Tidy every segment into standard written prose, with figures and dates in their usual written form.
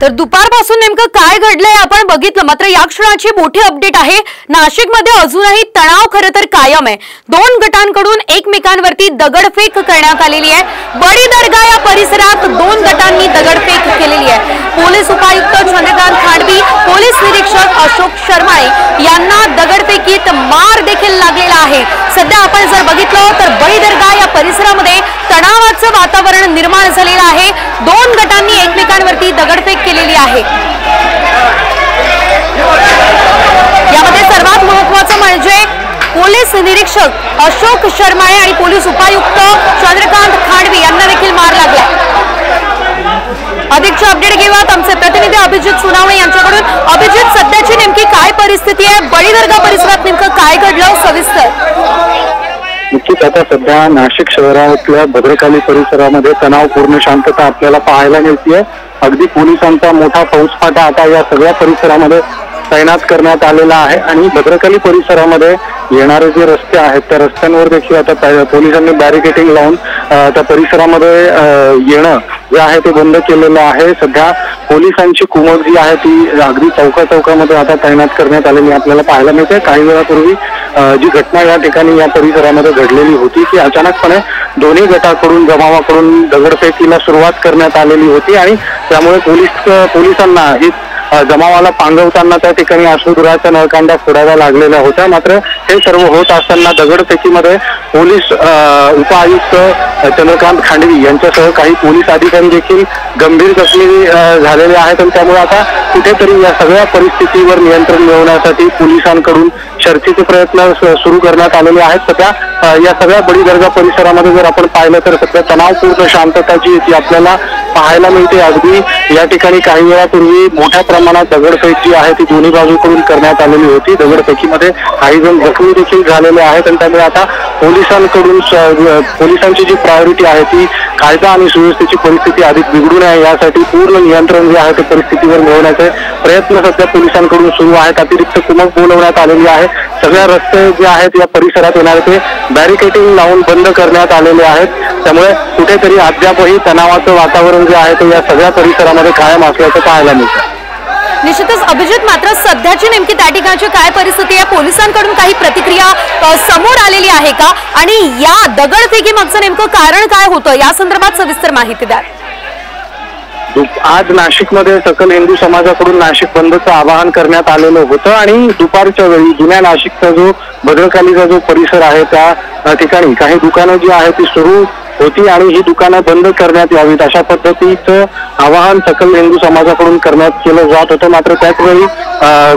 तर दुपारपासून नेमकं काय घडलंय आपण बघितलं, मात्र या क्षणाची मोठी अपडेट आहे। नाशिकमध्ये अजूनही तणाव खरं तर कायम आहे। दोन गटांकडून एकमेकांवरती दगडफेक करण्यात आलेली आहे। बडी दर्गा या परिसरात दोन गटांनी दगडफेक केलेली आहे। पोलीस उपायुक्त चंद्रकांत खांडवी, पोलीस निरीक्षक अशोक शर्माळे यांना दगडफेकीत मार देखील लागलेला आहे। सध्या आपण जर बघितलं तर बडी दर्गा या परिसरामध्ये तणावाचं वातावरण निर्माण झालेलं आहे। दोन गटांनी एकमेकांवरती दगडफेक केलेली आहे। यामध्ये सर्वात महत्त्वाचं म्हणजे पोलीस निरीक्षक अशोक शर्माळे आणि पोलीस उपायुक्त चंद्रकांत खांडवी यांना देखील मार लागला। अधिकचे अपडेट घेऊयात आमचे प्रतिनिधी अभिजित सुनावणे यांच्याकडून। अभिजित, सध्याची नेमकी काय परिस्थिती आहे? बडी दर्गा परिसरात नेमकं काय घडलं, सविस्तर? नक्कीच आता सध्या नाशिक शहरातल्या भद्रकाली परिसरामध्ये तणावपूर्ण शांतता आपल्याला पाहायला मिळते। अगदी पोलिसांचा मोठा फौजफाटा आता या सगळ्या परिसरामध्ये तैनात करण्यात आलेला आहे आणि भद्रकाली परिसरामध्ये येणारे जे रस्ते आहेत त्या रस्त्यांवर देखील आता पोलिसांनी बॅरिकेडिंग लावून त्या परिसरामध्ये येणं जे आहे ते बंद केलेलं आहे। सध्या पोलिसांची कुमक जी आहे ती अगदी चौकामध्ये आता तैनात करण्यात आलेली आपल्याला पाहायला मिळते। काही वेळापूर्वी जी घटना या ठिकाणी या परिसरामध्ये घडलेली होती ती अचानकपणे दोन्ही गटाकडून जमावाकडून दगडफेकीला सुरुवात करण्यात आलेली होती आणि त्यामुळे पोलिसांना ही जमावाला पांगवताना त्या ठिकाणी अश्रुधुराच्या नळकांड्या फोडाव्या लागलेल्या होत्या। मात्र हे सर्व होत असताना दगडफेकीमध्ये पोलीस उपआयुक्त चंद्रकांत खांडवी यांच्यासह काही पोलीस अधिकारी देखील गंभीर जखमी झालेले आहेत आणि त्यामुळे आता कुठेतरी या सगळ्या परिस्थितीवर नियंत्रण मिळवण्यासाठी पोलिसांकडून शर्थीचे प्रयत्न सुरू करण्यात आलेले आहेत। सध्या या सगळ्या बडी दर्गा परिसरामध्ये जर आपण पाहिलं तर सध्या तणावपूर्ण शांतता जी ती आपल्याला पाहायला मिळते। अगदी या ठिकाणी काही वेळापूर्वी मोठ्या प्रमाणात दगडफेक जी आहे ती दोन्ही बाजूकडून करण्यात आलेली होती। दगडफेकीमध्ये काही जण जखमी देखील झालेले आहेत आणि त्यामुळे आता पोलिसांची जी प्रायोरिटी आहे ती कायदा आणि सुव्यवस्थेची परिस्थिती अधिक बिघडू नये यासाठी पूर्ण नियंत्रण जे आहे ते परिस्थितीवर मिळवण्याचे प्रयत्न सध्या पोलिसांकडून सुरू आहेत। अतिरिक्त कुमक बोलवण्यात आलेली आहे। सगळ्या रस्ते जे आहेत या परिसरात येणारे ते बॅरिकेडिंग लावून बंद करण्यात आलेले आहेत। त्यामुळे कुठेतरी अद्यापही तणावाचं वातावरण जे आहे ते या सगळ्या परिसरामध्ये कायम असल्याचं पाहायला मिळतं। निश्चितच अभिजित, मात्र सध्याची नेमकी त्या ठिकाणची काय परिस्थिती आहे? पोलिसांकडून काही प्रतिक्रिया समोर आलेली आहे का? आणि या दगडफेकी मागचं नेमकं कारण काय होतं या संदर्भात सविस्तर माहिती द्या। आज नाशिकमध्ये सकल हिंदू समाजाकडून नाशिक बंदचं आवाहन करण्यात आलेलं होतं आणि दुपारच्या वेळी जुन्या नाशिकचा जो भद्रकालीचा जो परिसर आहे त्या ठिकाणी काही दुकानं जी आहेत ती सुरू होती आणि ही दुकानं बंद करण्यात यावीत अशा पद्धतीचं आवाहन सकल हिंदू समाजाकडून करण्यात केलं जात होतं। मात्र त्याच वेळी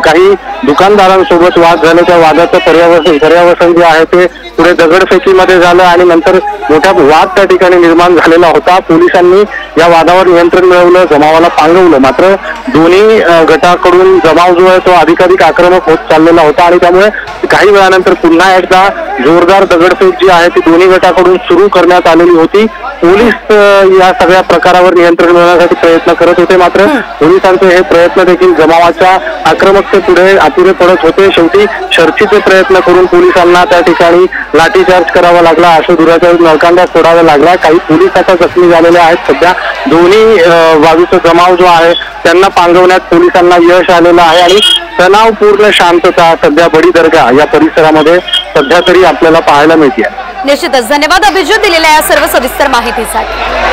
काही दुकानदारांसोबत वाद झाले। त्या वादाचं पर्यावसन जे आहे ते पुढे दगडफेकीमध्ये झालं आणि नंतर मोठा वाद त्या ठिकाणी निर्माण झालेला होता। पोलिसांनी या वादावर नियंत्रण मिळवलं, जमावाला पांगवलं। मात्र दोन्ही गटाकडून जमाव जो आहे तो अधिकाधिक आक्रमक होत चाललेला होता आणि त्यामुळे काही वेळानंतर पुन्हा एकदा जोरदार दगडफेक जी आहे ती दोन्ही गटाकडून सुरू करण्यात आलेली होती। पोलीस या सगळ्या प्रकारावर नियंत्रण मिळवण्यासाठी प्रयत्न करत होते। मात्र पोलिसांचे हे प्रयत्न देखील जमावाच्या आक्रमकतेपुढे अपुरे पडत होते। शेवटी शर्थीचे प्रयत्न करून पोलिसांना त्या ठिकाणी लाठीचार्ज करावा लागला, अश्रुधुराच्या नळकांड्या फोडाव्या लागल्या। काही पोलीस आता जखमी झालेले आहेत। सध्या दोन्ही बाजूचा जमाव जो आहे त्यांना पांगवण्यात पोलिसांना यश आलेलं आहे आणि तणावपूर्ण शांतता सध्या बडी दर्गा या परिसरामध्ये सध्या तरी आपल्याला पाहायला मिळते। निश्चितच धन्यवाद अभिजित दिलेल्या या सर्व सविस्तर माहितीसाठी।